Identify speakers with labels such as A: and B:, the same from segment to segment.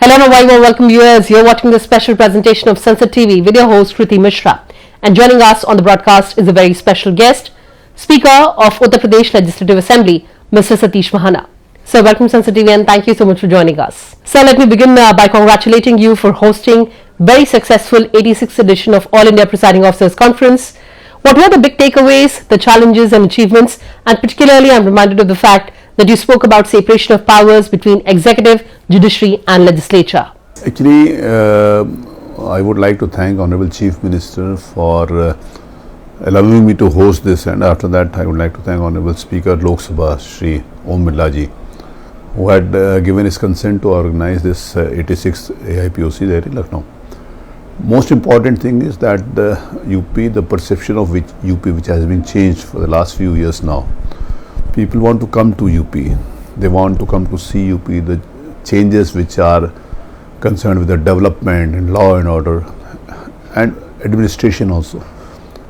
A: Hello and a very warm welcome viewers. You're watching the special presentation of Sunset TV with your host Kriti Mishra. And joining us on the broadcast is a very special guest, Speaker of Uttar Pradesh Legislative Assembly, Mr. Satish Mahana. Sir, welcome Sunset TV and thank you so much for joining us. Sir, let me begin by congratulating you for hosting very successful 86th edition of All India Presiding Officers Conference. What were the big takeaways, the challenges and achievements, and particularly I'm reminded of the fact that you spoke about separation of powers between executive, judiciary and legislature.
B: Actually, I would like to thank Honorable Chief Minister for allowing me to host this, and after that I would like to thank Honorable Speaker Lok Sabha, Shri Om Birla ji, who had given his consent to organize this 86th AIPOC there in Lucknow. Most important thing is that the UP, the perception of UP which has been changed for the last few years now. People want to come to UP, they want to come to see UP, the changes which are concerned with the development and law and order and administration also.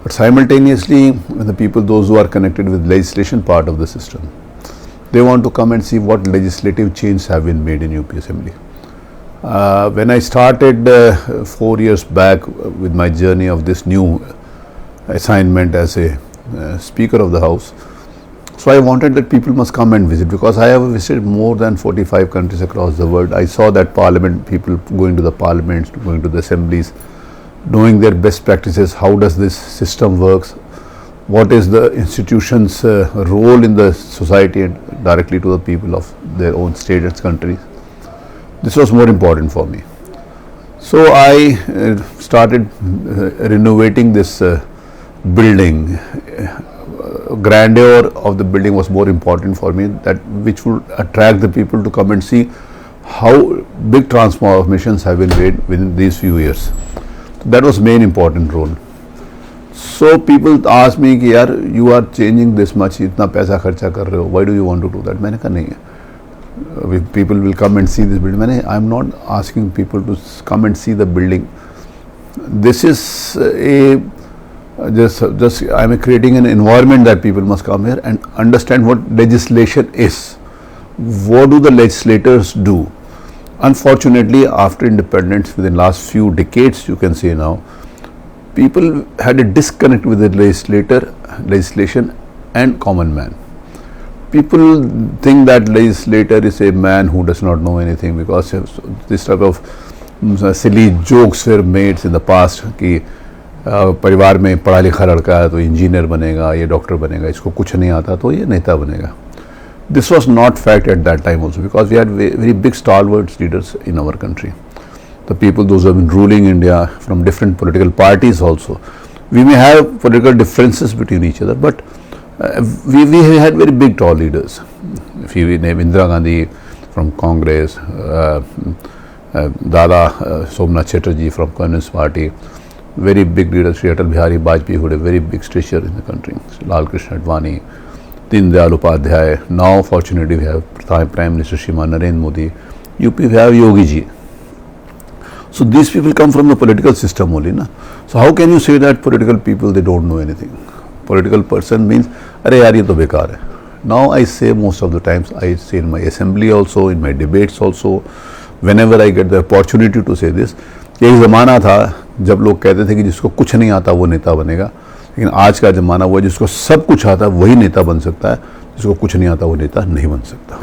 B: But simultaneously, when the people, those who are connected with legislation part of the system, they want to come and see what legislative changes have been made in UP Assembly. When I started 4 years back with my journey of this new assignment as a Speaker of the House, so I wanted that people must come and visit, because I have visited more than 45 countries across the world. I saw that parliament, people going to the parliaments, going to the assemblies, knowing their best practices, how does this system works, what is the institution's role in the society and directly to the people of their own state and countries. This was more important for me. So I started renovating this building. Grandeur of the building was more important for me, that which would attract the people to come and see how big transformations have been made within these few years. That was main important role. So people asked me कि यार you are changing this much, इतना पैसा खर्चा कर रहे हो, why do you want to do that? मैंने कहा नहीं, people will come and see this building. I am not asking people to come and see the building. This is a just I am creating an environment that people must come here and understand what legislation is. What do the legislators do? Unfortunately, after independence, within last few decades, you can say now, people had a disconnect with the legislation and common man. People think that legislator is a man who does not know anything, because this type of silly jokes were made in the past कि परिवार में पढ़ा लिखा लड़का है तो engineer बनेगा, ये डॉक्टर बनेगा, इसको कुछ नहीं आता तो ये नेता बनेगा. This was not fact at that time also, because we had very big stalwart leaders in our country. The people, those who have been ruling India from different political parties also. We may have political differences between each other, but we had very big tall leaders. If you name Indira Gandhi from Congress, Dada Somnath Chatterjee from Communist Party, very big leaders, Shri Atal Bihari Vajpayee, who had a very big stature in the country, Lal Krishna Advani, Deen Dayal Upadhyay. Now, fortunately, we have Prime Minister Shriman Narendra Modi. UP, we have Yogi ji. So these people come from the political system only, na? So how can you say that political people, they don't know anything? Political person means, अरे यार ये तो बेकार है. Now I say most of the times, I say in my assembly also, in my debates also, whenever I get the opportunity to say this, कि एक ज़माना था जब लोग कहते थे कि जिसको कुछ नहीं आता वो नेता बनेगा, लेकिन आज का ज़माना वो है जिसको सब कुछ आता है वही नेता बन सकता है, जिसको कुछ नहीं आता वो नेता नहीं बन सकता.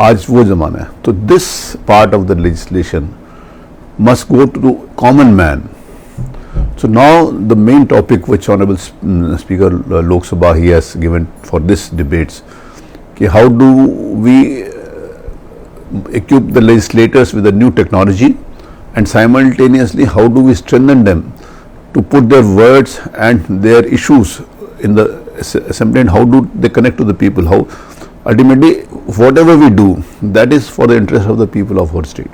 B: आज वो ज़माना है. तो this part of the legislation must go to the common man. So now the main topic which Honorable Speaker Lok Sabha he has given for this debates, कि how do we equip the legislators with the new technology, and simultaneously how do we strengthen them to put their words and their issues in the assembly, and how do they connect to the people, how ultimately whatever we do, that is for the interest of the people of our state.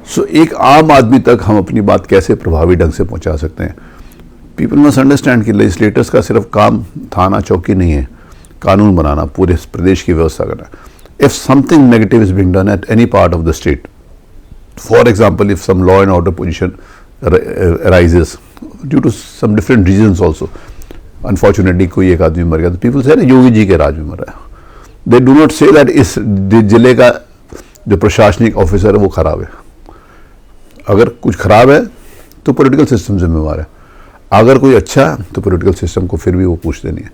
B: So एक आम आदमी तक हम अपनी बात कैसे प्रभावी ढंग से पहुंचा सकते हैं. पीपल मस्ट अंडरस्टैंड कि लेजिस्लेटर्स का सिर्फ काम थाना चौकी नहीं है, कानून बनाना, पूरे प्रदेश की व्यवस्था करना. If something negative is being done at any part of the state, for example, if some law and order position arises due to some different reasons also, unfortunately कोई एक आदमी मर गया तो people say योगी जी के राज में मरा है. They do not say that इस जिले का जो प्रशासनिक ऑफिसर है वो खराब है. अगर कुछ खराब है तो पॉलिटिकल सिस्टम जिम्मेवार है, अगर कोई अच्छा है तो पॉलिटिकल सिस्टम को फिर भी वो पूछते नहीं है।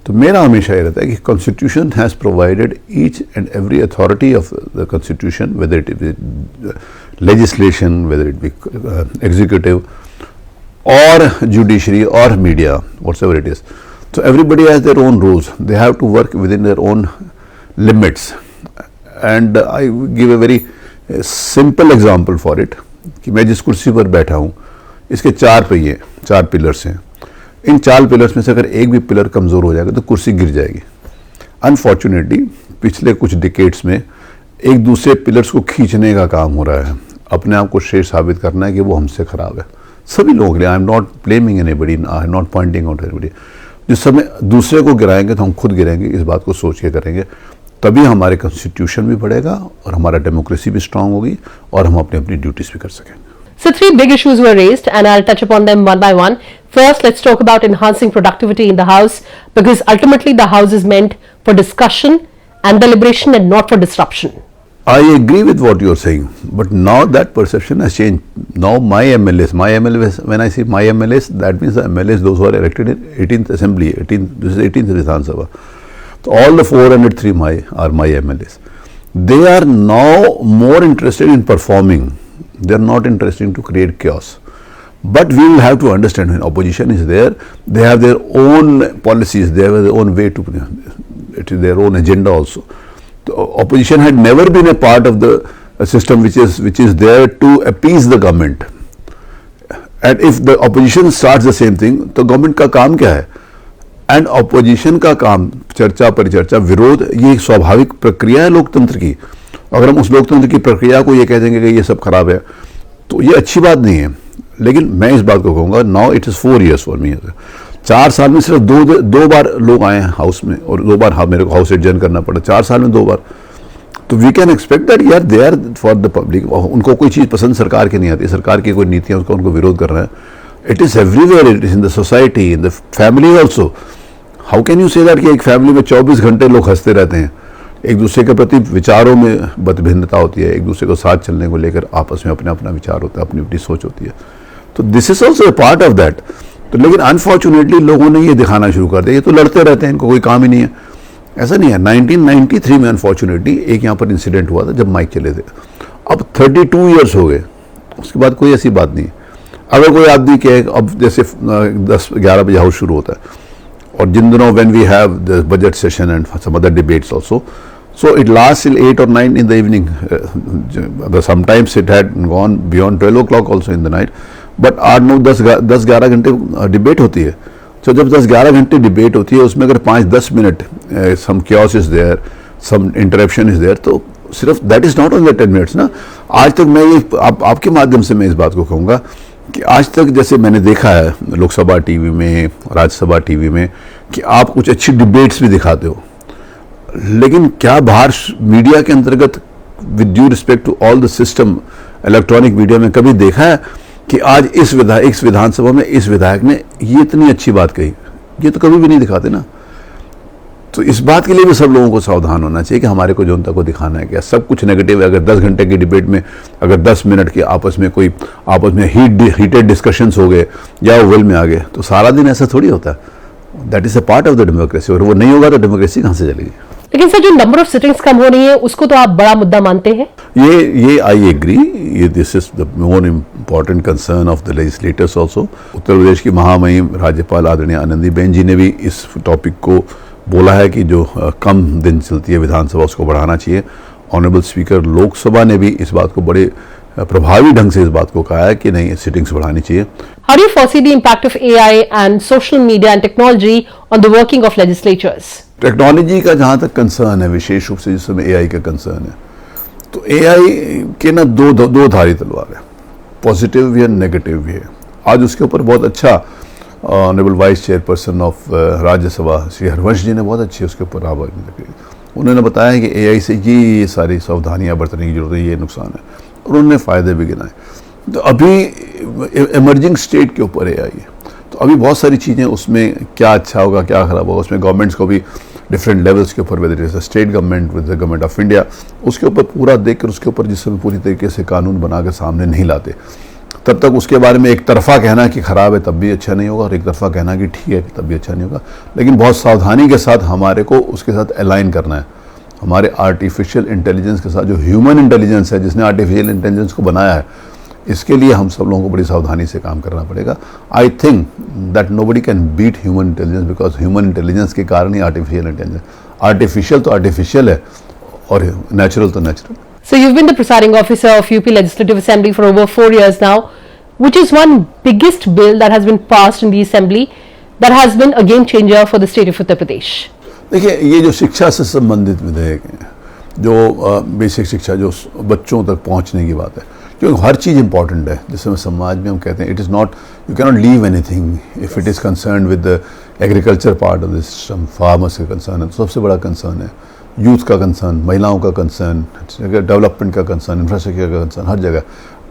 B: तो मेरा हमेशा ये रहता है कि constitution has provided each and every authority of the constitution, whether it be legislation, whether it be executive or judiciary or media, whatever it is. So everybody has their own rules. They have to work within their own limits. And I give a very simple example for it. कि मैं जिस कुर्सी पर बैठा हूँ इसके 4 पहिए, 4 pillars हैं। इन 4 पिलर्स में से अगर एक भी पिलर कमज़ोर हो जाएगा तो कुर्सी गिर जाएगी। अनफॉर्चुनेटली पिछले कुछ डिकेड्स में एक दूसरे पिलर्स को खींचने का काम हो रहा है, अपने आप को श्रेष्ठ साबित करना है कि वो हमसे ख़राब है। सभी लोगों के लिए, I am not blaming anybody, I am not pointing out anybody. जिस समय दूसरे को गिराएंगे तो हम खुद गिरेंगे, इस बात को सोच के करेंगे, तभी हमारे कॉन्स्टिट्यूशन भी बढ़ेगा और हमारा डेमोक्रेसी भी स्ट्रांग होगी और हम अपनी अपनी ड्यूटीज भी कर सकेंगे।
A: So 3 big issues were raised and I'll touch upon them one by one. First, let's talk about enhancing productivity in the House, because ultimately the House is meant for discussion and deliberation and not for disruption.
B: I agree with what you're saying, but now that perception has changed. Now my MLAs, when I say my MLAs, that means the MLAs, those who are elected in 18th Assembly, this is 18th Vidhan Sabha. So all the 403 are my MLAs. They are now more interested in performing. They are not interested to create chaos. But we will have to understand, when opposition is there, they have their own policies, they have their own way to, it is their own agenda also. The opposition had never been a part of the system which is there to appease the government. And if the opposition starts the same thing, तो government का काम क्या है? And opposition का काम चर्चा परिचर्चा विरोध, ये एक स्वाभाविक प्रक्रिया है लोकतंत्र की। अगर हम उस लोकतंत्र की प्रक्रिया को ये कह देंगे कि ये सब खराब है तो ये अच्छी बात नहीं है। लेकिन मैं इस बात को कहूँगा, now it is 4 years for me. 4 साल में सिर्फ दो बार लोग आए हैं हाउस में और 2 बार मेरे को हाउस एडजर्न करना पड़ा, 4 साल में 2 बार। तो वी कैन एक्सपेक्ट दैट यार they are for the public. उनको कोई चीज़ पसंद सरकार की नहीं आती, सरकार की कोई नीतियाँ उसका उनको विरोध कर रहे हैं। It is everywhere, it is in the society, in the family also. How can you say that कि एक फैमिली में 24 घंटे लोग हंसते रहते हैं, एक दूसरे के प्रति विचारों में मतभिन्नता होती है, एक दूसरे को साथ चलने को लेकर आपस में अपना अपना विचार होता है, अपनी अपनी सोच होती है। तो this is also a part of that. तो लेकिन अनफॉर्चुनेटली लोगों ने ये दिखाना शुरू कर दिया, ये तो लड़ते रहते हैं, इनको कोई काम ही नहीं है। ऐसा नहीं है। 1993 में अनफॉर्चुनेटली एक यहाँ पर इंसिडेंट हुआ था जब माइक चले थे। अब 32 years हो गए, उसके बाद कोई ऐसी बात नहीं। अगर कोई आदमी कहे, अब जैसे 10-11 बजे हाउस शुरू होता है और जिन दिनों when we have the budget session and some other debates also, so it lasts till 8 or 9 in the evening. Sometimes it had gone beyond 12 o'clock also in the night. But 8-9-10-11 घंटे debate होती है। तो जब 10-11 घंटे debate होती है, उसमें अगर 5-10 minute some chaos is there, some interruption is there, तो सिर्फ that is not only 10 minutes ना। आज तक मैं ये आपके माध्यम से मैं इस बात को कहूँगा कि आज तक जैसे मैंने देखा है लोकसभा टीवी में, राज्यसभा टीवी में, कि आप कुछ अच्छी डिबेट्स भी दिखाते हो, लेकिन क्या बाहर मीडिया के अंतर्गत with due respect to all the system, electronic media में कभी देखा है कि आज इस विधानसभा में इस विधायक ने ये इतनी अच्छी बात कही? ये तो कभी भी नहीं दिखाते ना। तो इस बात के लिए भी सब लोगों को सावधान होना चाहिए कि हमारे को जनता को दिखाना है क्या, सब कुछ नेगेटिव है। अगर 10 घंटे की डिबेट में अगर 10 मिनट के आपस में हीटेड डिस्कशंस हो गए या वो वेल में आ गए, तो सारा दिन ऐसा थोड़ी होता है। That is a part of the democracy. और वो नहीं होगा तो डेमोक्रेसी कहाँ से चलेगी?
A: लेकिन सर, जो नंबर ऑफ सिटिंग्स कम हो रही है उसको तो आप बड़ा मुद्दा मानते हैं?
B: ये आई एग्री, ये this is the more important concern of the legislators also. Uttar Pradesh की महामहिम राज्यपाल आदरणीय आनंदीबेन जी ने भी इस टॉपिक को बोला है कि जो कम दिन चलती है विधानसभा उसको बढ़ाना चाहिए। ऑनरेबल स्पीकर लोकसभा ने भी इस बात को बड़े प्रभावी ढंग से इस बात को कहा है कि नहीं, सिटिंग्स बढ़ानी चाहिए।
A: How do you foresee the impact of AI and social media and technology on the working of legislatures?
B: Technology का जहाँ तक कंसर्न है, विशेष रूप से जिस समय AI का कंसर्न है, तो AI के ना दो धारी तलवार है, पॉजिटिव भी है, नेगेटिव भी है। आज उसके ऊपर बहुत अच्छा honourable vice chairperson of Rajyasabha Shri Harivansh ji ने बहुत अच्छी उसके ऊपर आवाज़ रखी। उन्होंने बताया कि AI से ये सारी सावधानियाँ बरतने की जरूरत है, ये नुकसान है, और उन्होंने फ़ायदे भी गिनाए। तो अभी इमर्जिंग स्टेट के ऊपर AI है, तो अभी बहुत सारी चीज़ें उसमें क्या अच्छा होगा क्या ख़राब होगा, उसमें गवर्नमेंट्स को भी डिफरेंट लेवल्स के ऊपर, whether is the state government with the government of India, उसके ऊपर पूरा देख कर उसके ऊपर जिस समय पूरी तरीके से कानून बना के सामने नहीं लाते, तब तक उसके बारे में एक तरफा कहना कि ख़राब है तब भी अच्छा नहीं होगा, और एक तरफा कहना कि ठीक है तब भी अच्छा नहीं होगा। लेकिन बहुत सावधानी के साथ हमारे को उसके साथ अलाइन करना है, हमारे आर्टिफिशियल इंटेलिजेंस के साथ। जो ह्यूमन इंटेलिजेंस है, जिसने आर्टिफिशियल इंटेलिजेंस को बनाया है, इसके लिए हम सब लोगों को बड़ी सावधानी से काम करना पड़ेगा। I think that nobody can beat human intelligence, because human intelligence के कारण ही आर्टिफिशियल इंटेलिजेंस। आर्टिफिशियल तो आर्टिफिशियल है और नेचुरल तो natural.
A: So you've been the presiding officer of UP Legislative Assembly for over 4 years now. Which is one biggest bill that has been passed in the Assembly that has been a game changer for the state of Uttar Pradesh?
B: देखिए, ये जो शिक्षा से संबंधित विधेयक हैं, जो basic शिक्षा, जो बच्चों तक पहुंचने की बात है, क्योंकि हर चीज़ इंपॉर्टेंट है। जिस समय समाज में हम कहते हैं it is not, you can not leave anything if it is concern with the agriculture part of the system. Farmers का कंसर्न है, सबसे बड़ा कंसर्न है, यूथ का कंसर्न, महिलाओं का कंसर्न, डेवलपमेंट का कंसर्न, इंफ्रास्ट्रक्चर का कंसर्न, हर जगह।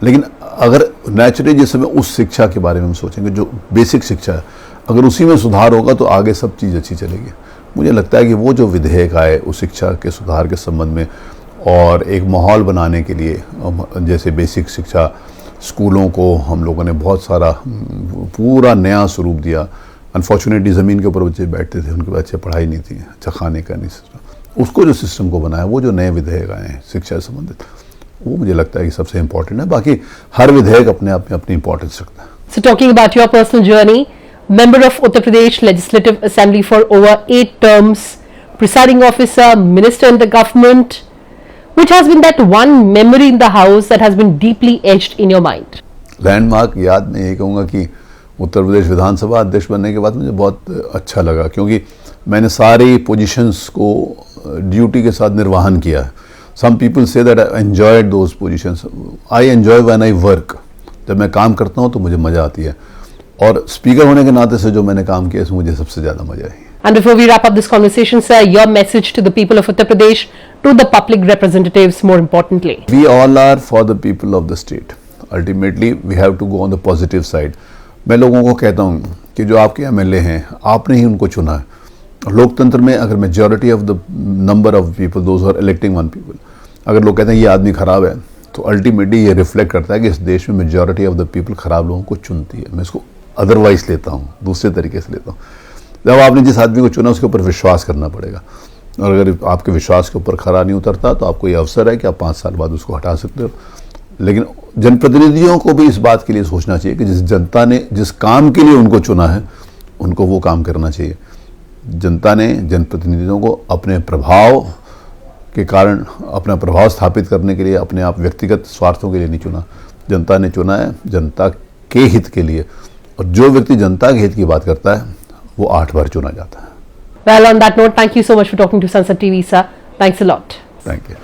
B: लेकिन अगर नेचुरली जिस समय उस शिक्षा के बारे में हम सोचेंगे, जो बेसिक शिक्षा है, अगर उसी में सुधार होगा तो आगे सब चीज़ अच्छी चलेगी। मुझे लगता है कि वो जो विधेयक आए उस शिक्षा के सुधार के संबंध में, और एक माहौल बनाने के लिए, जैसे बेसिक शिक्षा, स्कूलों को हम लोगों ने बहुत सारा पूरा नया स्वरूप दिया। अनफॉर्चुनेटली ज़मीन के ऊपर बच्चे बैठते थे, उनके पास अच्छी पढ़ाई नहीं थी, अच्छा खाने का नहीं सिस्टम, उसको जो सिस्टम को बनाया, वो जो नए विधेयक आए हैं शिक्षा से संबंधित, वो मुझे लगता है कि सबसे इंपॉर्टेंट है। बाकी हर विधेयक अपने आप में अपनी इंपॉर्टेंस रखता है।
A: So talking about your personal journey, member of Uttar Pradesh Legislative Assembly for over 8 terms, presiding officer, minister in the government, which has been that one memory in the house that has been deeply etched in your mind?
B: Landmark याद में यही कहूँगा कि उत्तर प्रदेश विधानसभा अध्यक्ष बनने के बाद मुझे बहुत अच्छा लगा, क्योंकि मैंने सारी पोजीशंस को ड्यूटी के साथ निर्वहन किया है। Some people say that I enjoyed those positions. I enjoy when I work. जब मैं काम करता हूँ तो मुझे मज़ा आती है, और स्पीकर होने के नाते से जो मैंने काम किया इसमें मुझे सबसे ज़्यादा मज़ा आई।
A: And before we wrap up this conversation, sir, your message to the people of Uttar Pradesh, to the public representatives more importantly.
B: We all are for the people of the state. Ultimately, we have to go on the positive side. मैं लोगों को कहता हूँ कि जो आपके MLA हैं, आपने ही उनको चुना है। लोकतंत्र में अगर majority of the number of people, those are electing one people, अगर लोग कहते हैं ये आदमी खराब है, तो अल्टीमेटली ये रिफ्लेक्ट करता है कि इस देश में मेजॉरिटी ऑफ द पीपल खराब लोगों को चुनती है। मैं इसको अदरवाइज लेता हूँ, दूसरे तरीके से लेता हूँ। जब आपने जिस आदमी को चुना उसके ऊपर विश्वास करना पड़ेगा, और अगर आपके विश्वास के ऊपर खरा नहीं उतरता तो आपको ये अवसर है कि आप 5 साल बाद उसको हटा सकते हो। लेकिन जनप्रतिनिधियों को भी इस बात के लिए सोचना चाहिए कि जिस जनता ने जिस काम के लिए उनको चुना है, उनको वो काम करना चाहिए। जनता ने जनप्रतिनिधियों को अपने प्रभाव के कारण अपना प्रभाव स्थापित करने के लिए, अपने आप व्यक्तिगत स्वार्थों के लिए नहीं चुना। जनता ने चुना है जनता के हित के लिए, और जो व्यक्ति जनता के हित की बात करता है वो 8 बार चुना जाता है।
A: Well, on that note, thank you so much for talking to Sansad TV, sir. Thanks a lot.
B: Thank you.